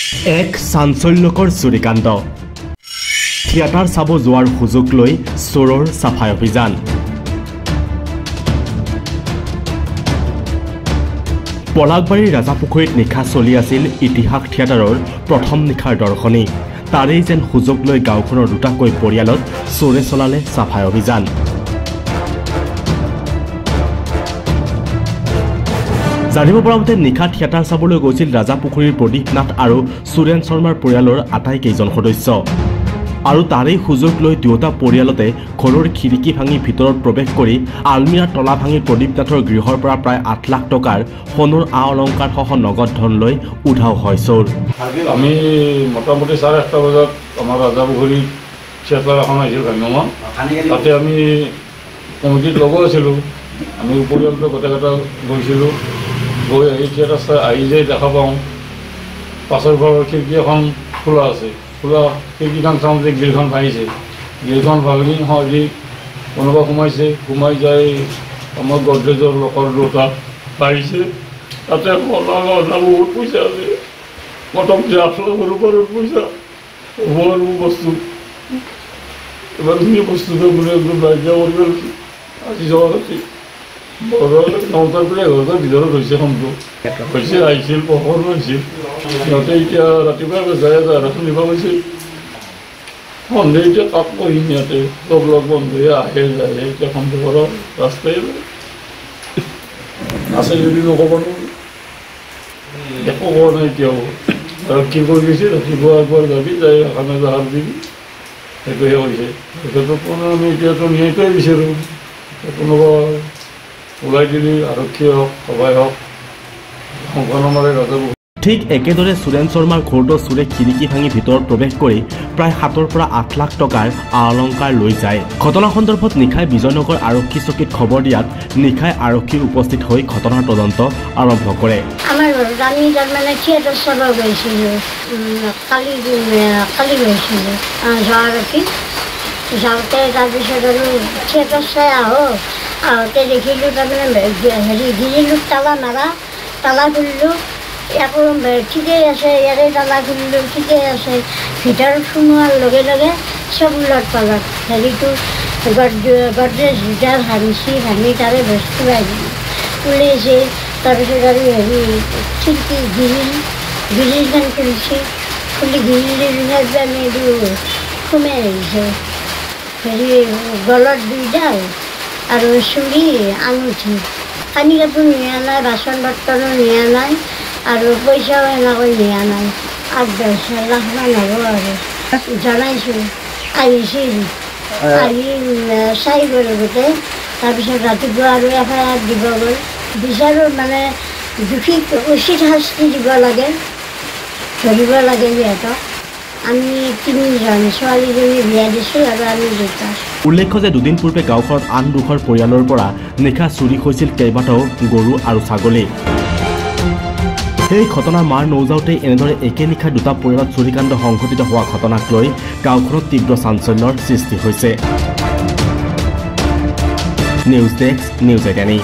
এক চাঞ্চল্যকৰ চুৰিকাণ্ড থিয়েটাৰ চাব যোৱাৰ সুযোগ লৈ চোৰৰ চাফাই অভিযান পলাকবাৰীৰ ৰাজাপুখুৰীত নিশা চলি আছিল ইতিহাস থিয়েটাৰৰ প্ৰথম নিশাৰ দৰ্শনী তাৰেই যেন সুযোগ লৈ গাঁওখনৰ দুটাকৈ পৰিয়ালত চোৰে চলালে চাফাই অভিযান জানিব পৰা মতে নিশা থিয়েটাৰ চাবলৈ গৈছিল ৰাজাপুখুৰীৰ প্ৰদীপ নাথ আৰু সুৰেন শৰ্মাৰ পৰিয়ালৰ আটাইকেইজন সদস্য আৰু তাৰেই সুযোগ লৈ দুয়োটা পৰিয়ালতে ঘৰৰ খিৰিকী ভাঙি ভিতৰত প্ৰৱেশ কৰি আলমিৰাৰ তলা ভাঙি প্ৰদীপ নাথৰ গৃহৰ পৰা প্ৰায় 8 লাখ টকাৰ সোণৰ আ অলংকাৰ সহ নগদ ধন লৈ উধাও হয় চোৰ আমি মোটামুটি 1:30 বজাত আমাৰ ৰাজাপুখুৰী থিয়েটাৰ এখন আহিছিল ভাঙিমা তাতে আমি কমিটিত লগ আছিলোঁ আমি পৰিয়ালটো গোটেইকেইটা গৈছিলোঁ গৈ আহি থিয়েটাৰ চাই আহি যাই দেখা পাওঁ পাছৰ ঘৰৰ খিৰিকী এখন খোলা আছে খোলা খিৰিকীখন চাওঁ যে গ্ৰিলখন ভাঙিছে গ্ৰিলখন ভাঙি সহজে কোনোবা সোমাই যাই আমাৰ গডৰেজৰ লকৰ দুটা পাৰিছে তাতে বহুত পইচা আছে মোটামুটি 8 লাখৰ ওপৰত পইচা বহু বস্তু ইমানখিনি বস্তুটো মানে একদম নাইকিয়া কৰি পেলাইছে আজি যোৱা ৰাতি নটাৰ পৰা 11টাৰ ভিতৰত হৈছে সম্ভৱ হৈছে আহিছিল পোহৰ হৈছিল সিহঁতে এতিয়া ৰাতিপুৱা যায় আৰু শুনিব গৈছিল সন্ধিয়া এতিয়া কাপ কৰিম ইয়াতে চব লগ বন্ধুৱে আহে যায় এতিয়া সম্ভৱৰ ৰাস্তাই আছে যদি নক'ব একো কোৱা নাই এতিয়াও আৰু কি কৰি গৈছে ৰাতিপুৱা একবাৰ যাবি যাই এখানে জাহাৰ দিবি সেইটোহে কৈছে তেখেতক আমি এতিয়াতো ন্যায়টোৱে বিচাৰোঁ কোনোবা ওলাই দিলি আৰক্ষী হওক সবাই হওক সংখ্যানমাৰে ৰাজাপুখুৰী ঠিক একেদৰে সুৰেন শৰ্মাৰ ঘৰটো চোৰে খিৰিকী ভাঙি ভিতৰত প্ৰৱেশ কৰি প্ৰায় 7 পৰা 8 লাখ টকাৰ আ অলংকাৰ লৈ যায় ঘটনা সন্দৰ্ভত নিশাই বিজয়নগৰ আৰক্ষী চকীত খবৰ দিয়াত নিশাই আৰক্ষী উপস্থিত হৈ ঘটনাৰ তদন্ত আৰম্ভ কৰে আমাৰ আমি তাৰমানে থিয়েটাৰ চাব গৈছিলোঁ কালি গৈছিলোঁ যোৱা ৰাতি যাওঁতে তাৰপিছত আৰু থিয়েটাৰ চাই আহোঁতে দেখিলোঁ তাৰমানে গিৰিলোঁ তালা খুলিলোঁ একো ঠিকেই আছে ইয়াৰে তালা খুলিলোঁ ঠিকেই আছে ভিতৰত সোমোৱাৰ লগে লগে চব উলট পালট হেৰিটো গডৰেজ ভিজাৰ ভাঙি তাৰে বস্তু ওলাইছে তাৰপিছত আৰু হেৰি খিৰিকী গিৰিলখন খুলিছে খুলি গিৰিলি আমি এইটো সোমাই আহিছে হেৰি গলত 2ডাল আৰু চুৰি আঙুঠি কানি কাপোৰ নিয়া নাই বাচন বৰ্তনো নিয়া নাই আৰু পইচাও এনেকৈ নিয়া নাই 8-10 লাখমান হ'ব আৰু জনাইছোঁ আহিছিল আহি চাই গ'ল গোটেই তাৰপিছত ৰাতিপুৱা আৰু FIR দিব গ'ল বিচাৰোঁ মানে দোষীক উচিত শাস্তি দিব লাগে ধৰিব লাগে সিহঁতক আমি 3জন ছোৱালীজনী বিয়া দিছোঁ আৰু আমি 2টা উল্লেখ্য যে দুদিন পূৰ্বে গাঁওখনত আন দুঘৰ পৰিয়ালৰ পৰা নিশা চুৰি হৈছিল কেইবাটাও গৰু আৰু ছাগলী সেই ঘটনাৰ মাৰ নৌজাওঁতে এনেদৰে একে নিশা দুটা পৰিয়ালত চুৰিকাণ্ড সংঘটিত হোৱা ঘটনাক লৈ গাঁওখনত তীব্ৰ চাঞ্চল্যৰ সৃষ্টি হৈছে নিউজ ডেস্ক নিউজ একাডেমী